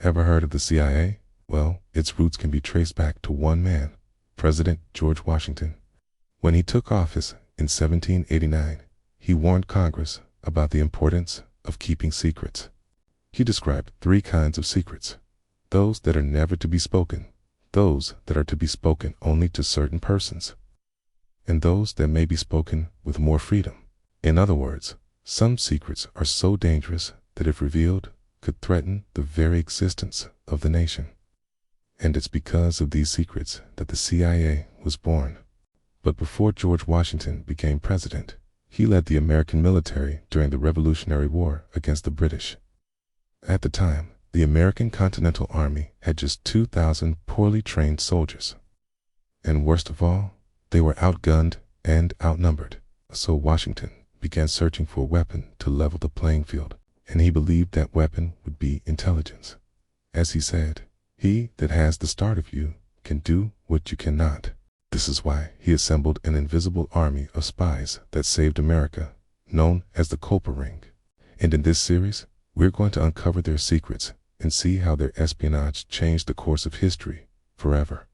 Ever heard of the CIA? Well, its roots can be traced back to one man, President George Washington. When he took office in 1789, he warned Congress about the importance of keeping secrets. He described three kinds of secrets: those that are never to be spoken, those that are to be spoken only to certain persons, and those that may be spoken with more freedom. In other words, some secrets are so dangerous that if revealed, could threaten the very existence of the nation. And it's because of these secrets that the CIA was born. But before George Washington became president, he led the American military during the Revolutionary War against the British. At the time, the American Continental Army had just 2,000 poorly trained soldiers. And worst of all, they were outgunned and outnumbered. So Washington began searching for a weapon to level the playing field, and he believed that weapon would be intelligence. As he said, "He that has the start of you can do what you cannot." This is why he assembled an invisible army of spies that saved America, known as the Culper Ring. And in this series, we're going to uncover their secrets and see how their espionage changed the course of history forever.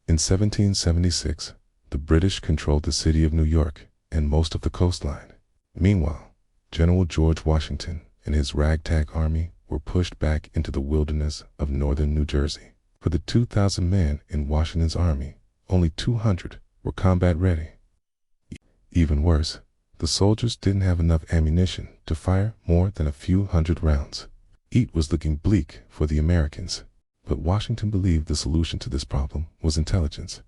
In 1776, the British controlled the city of New York and most of the coastline. Meanwhile, General George Washington and his ragtag army were pushed back into the wilderness of northern New Jersey. For the 2,000 men in Washington's army, only 200 were combat ready. Even worse, the soldiers didn't have enough ammunition to fire more than a few hundred rounds. It was looking bleak for the Americans, but Washington believed the solution to this problem was intelligence.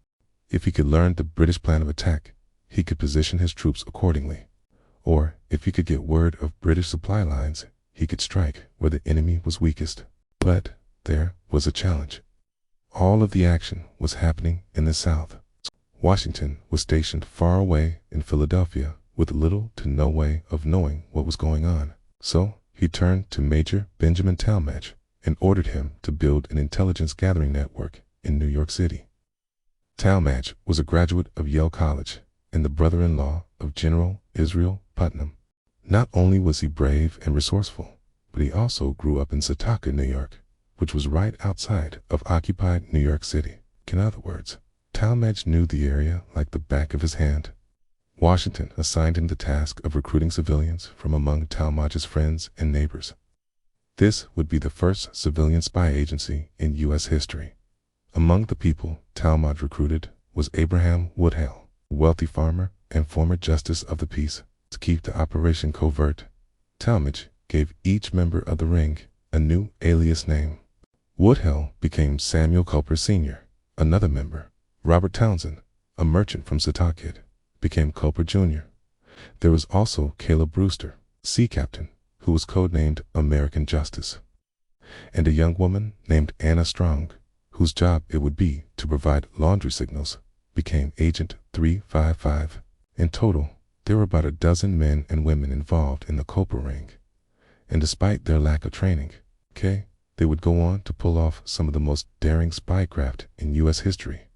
If he could learn the British plan of attack, he could position his troops accordingly. Or if he could get word of British supply lines, he could strike where the enemy was weakest. But there was a challenge. All of the action was happening in the South. Washington was stationed far away in Philadelphia with little to no way of knowing what was going on. So he turned to Major Benjamin Talmadge and ordered him to build an intelligence gathering network in New York City. Talmadge was a graduate of Yale College and the brother-in-law of General Israel Putnam. Not only was he brave and resourceful, but he also grew up in Setauket, New York, which was right outside of occupied New York City. In other words, Talmadge knew the area like the back of his hand. Washington assigned him the task of recruiting civilians from among Talmadge's friends and neighbors. This would be the first civilian spy agency in U.S. history. Among the people Talmadge recruited was Abraham Woodhull, a wealthy farmer and former justice of the peace. To keep the operation covert, Talmadge gave each member of the ring a new alias name. Woodhull became Samuel Culper Sr. Another member, Robert Townsend, a merchant from Setauket, became Culper Jr. There was also Caleb Brewster, sea captain, who was codenamed American Justice, and a young woman named Anna Strong, whose job it would be to provide laundry signals, became Agent 355. In total, there were about a dozen men and women involved in the Culper Ring, and despite their lack of training, they would go on to pull off some of the most daring spycraft in U.S. history.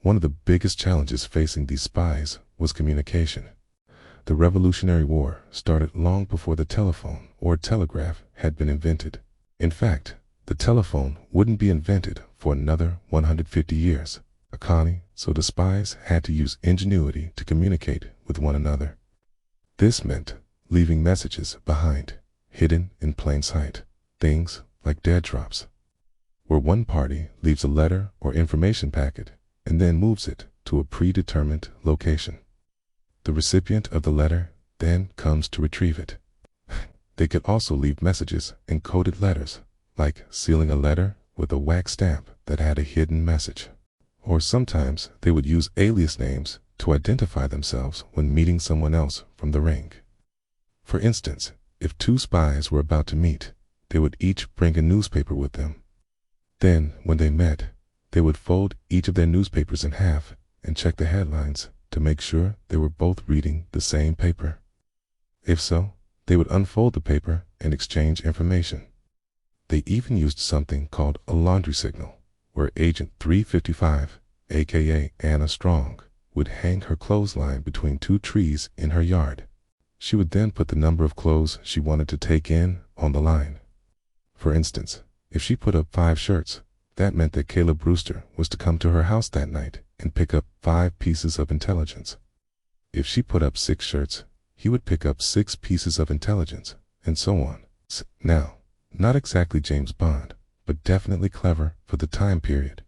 One of the biggest challenges facing these spies was communication. The Revolutionary War started long before the telephone or telegraph had been invented. In fact, the telephone wouldn't be invented for another 150 years. So the spies had to use ingenuity to communicate with one another. This meant leaving messages behind, hidden in plain sight, things like dead drops, where one party leaves a letter or information packet and then moves it to a predetermined location. The recipient of the letter then comes to retrieve it. They could also leave messages in coded letters, like sealing a letter with a wax stamp that had a hidden message. Or sometimes they would use alias names to identify themselves when meeting someone else from the ring. For instance, if two spies were about to meet, they would each bring a newspaper with them. Then, when they met, they would fold each of their newspapers in half and check the headlines to make sure they were both reading the same paper. If so, they would unfold the paper and exchange information. They even used something called a laundry signal, where Agent 355, aka Anna Strong, would hang her clothesline between two trees in her yard. She would then put the number of clothes she wanted to take in on the line. For instance, If she put up 5 shirts, that meant that Caleb Brewster was to come to her house that night and pick up 5 pieces of intelligence. If she put up 6 shirts, he would pick up 6 pieces of intelligence, and so on. Now, not exactly James Bond, but definitely clever for the time period.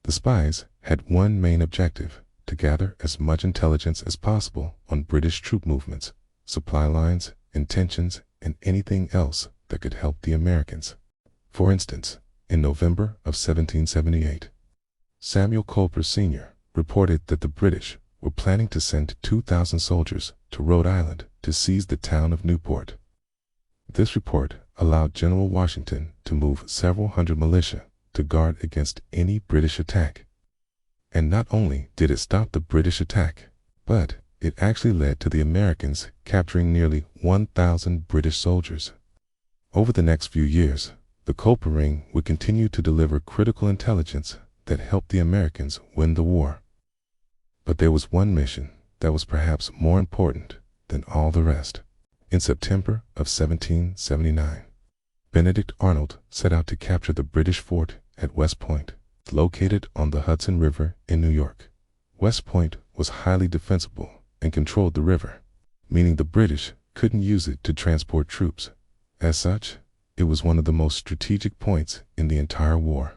The spies had one main objective: to gather as much intelligence as possible on British troop movements, supply lines, intentions, and anything else that could help the Americans. For instance, in November of 1778, Samuel Culper Sr. reported that the British were planning to send 2,000 soldiers to Rhode Island to seize the town of Newport. This report allowed General Washington to move several hundred militia to guard against any British attack. And not only did it stop the British attack, but it actually led to the Americans capturing nearly 1,000 British soldiers. Over the next few years, the Culper Ring would continue to deliver critical intelligence that helped the Americans win the war. But there was one mission that was perhaps more important than all the rest. In September of 1779, Benedict Arnold set out to capture the British fort at West Point, located on the Hudson River in New York. West Point was highly defensible and controlled the river, meaning the British couldn't use it to transport troops. As such, it was one of the most strategic points in the entire war.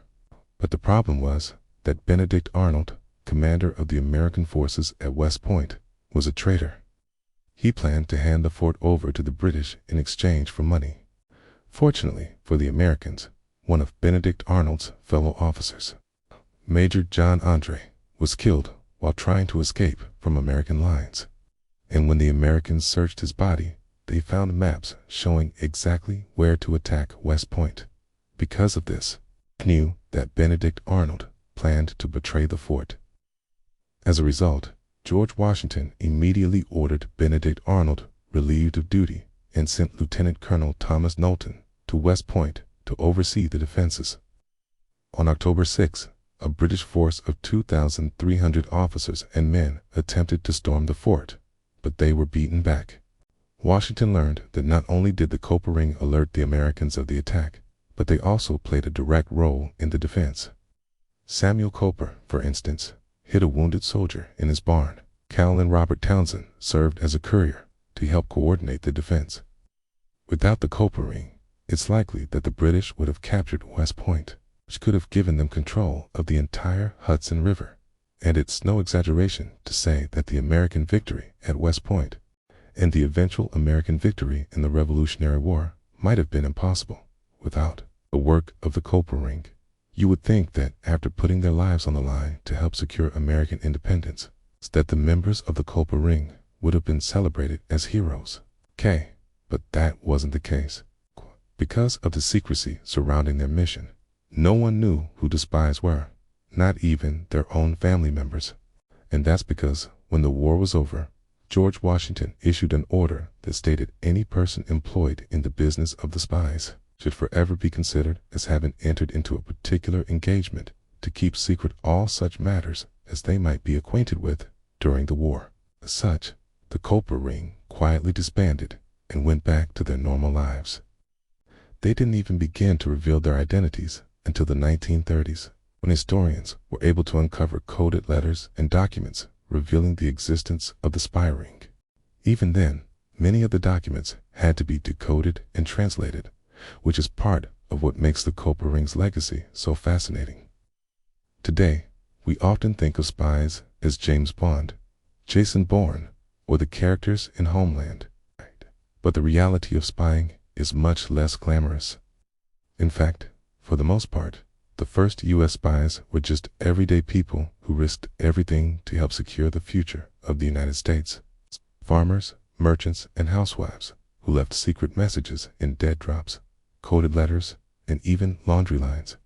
But the problem was that Benedict Arnold, commander of the American forces at West Point, was a traitor. He planned to hand the fort over to the British in exchange for money. Fortunately for the Americans, one of Benedict Arnold's fellow officers, Major John Andre, was killed while trying to escape from American lines. And when the Americans searched his body, they found maps showing exactly where to attack West Point. Because of this, they knew that Benedict Arnold planned to betray the fort. As a result, George Washington immediately ordered Benedict Arnold relieved of duty and sent Lieutenant Colonel Thomas Knowlton to West Point to oversee the defenses. On October 6, a British force of 2,300 officers and men attempted to storm the fort, but they were beaten back. Washington learned that not only did the Culper Ring alert the Americans of the attack, but they also played a direct role in the defense. Samuel Culper, for instance, hid a wounded soldier in his barn. Cal and Robert Townsend served as a courier to help coordinate the defense. Without the Culper Ring, it's likely that the British would have captured West Point, which could have given them control of the entire Hudson River. And it's no exaggeration to say that the American victory at West Point and the eventual American victory in the Revolutionary War might have been impossible without the work of the Culper Ring. You would think that after putting their lives on the line to help secure American independence, that the members of the Culper Ring would have been celebrated as heroes. But that wasn't the case. Because of the secrecy surrounding their mission, no one knew who the spies were, not even their own family members. And that's because when the war was over, George Washington issued an order that stated any person employed in the business of the spies should forever be considered as having entered into a particular engagement to keep secret all such matters as they might be acquainted with during the war. As such, the Culper Ring quietly disbanded and went back to their normal lives. They didn't even begin to reveal their identities until the 1930s, when historians were able to uncover coded letters and documents revealing the existence of the spy ring. Even then, many of the documents had to be decoded and translated, which is part of what makes the Culper Ring's legacy so fascinating. Today, we often think of spies as James Bond, Jason Bourne, or the characters in Homeland. But the reality of spying is much less glamorous. In fact, for the most part, the first U.S. spies were just everyday people who risked everything to help secure the future of the United States. Farmers, merchants, and housewives who left secret messages in dead drops, coded letters, and even laundry lines.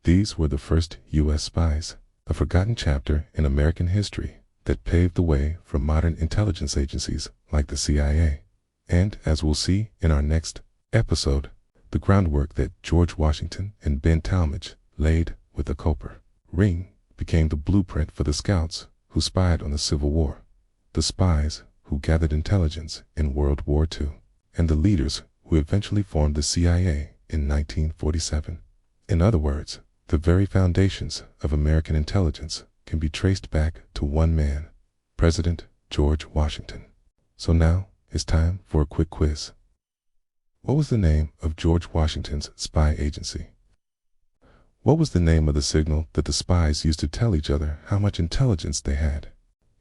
These were the first U.S. spies, a forgotten chapter in American history that paved the way for modern intelligence agencies like the CIA. And as we'll see in our next episode, the groundwork that George Washington and Ben Talmadge laid with the Culper Ring became the blueprint for the scouts who spied on the Civil War, the spies who gathered intelligence in World War II, and the leaders who eventually formed the CIA in 1947. In other words, the very foundations of American intelligence can be traced back to one man, President George Washington. So now it's time for a quick quiz. What was the name of George Washington's spy agency? What was the name of the signal that the spies used to tell each other how much intelligence they had?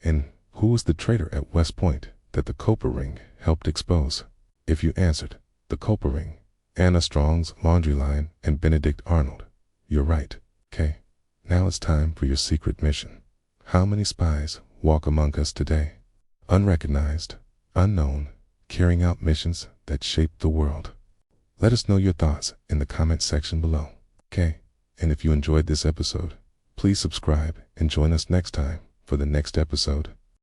And who was the traitor at West Point that the Culper Ring helped expose? If you answered the Culper Ring, Anna Strong's laundry line, and Benedict Arnold, you're right. Okay, now it's time for your secret mission. How many spies walk among us today? Unrecognized, unknown, carrying out missions that shape the world. Let us know your thoughts in the comment section below. Okay, and if you enjoyed this episode, please subscribe and join us next time for the next episode.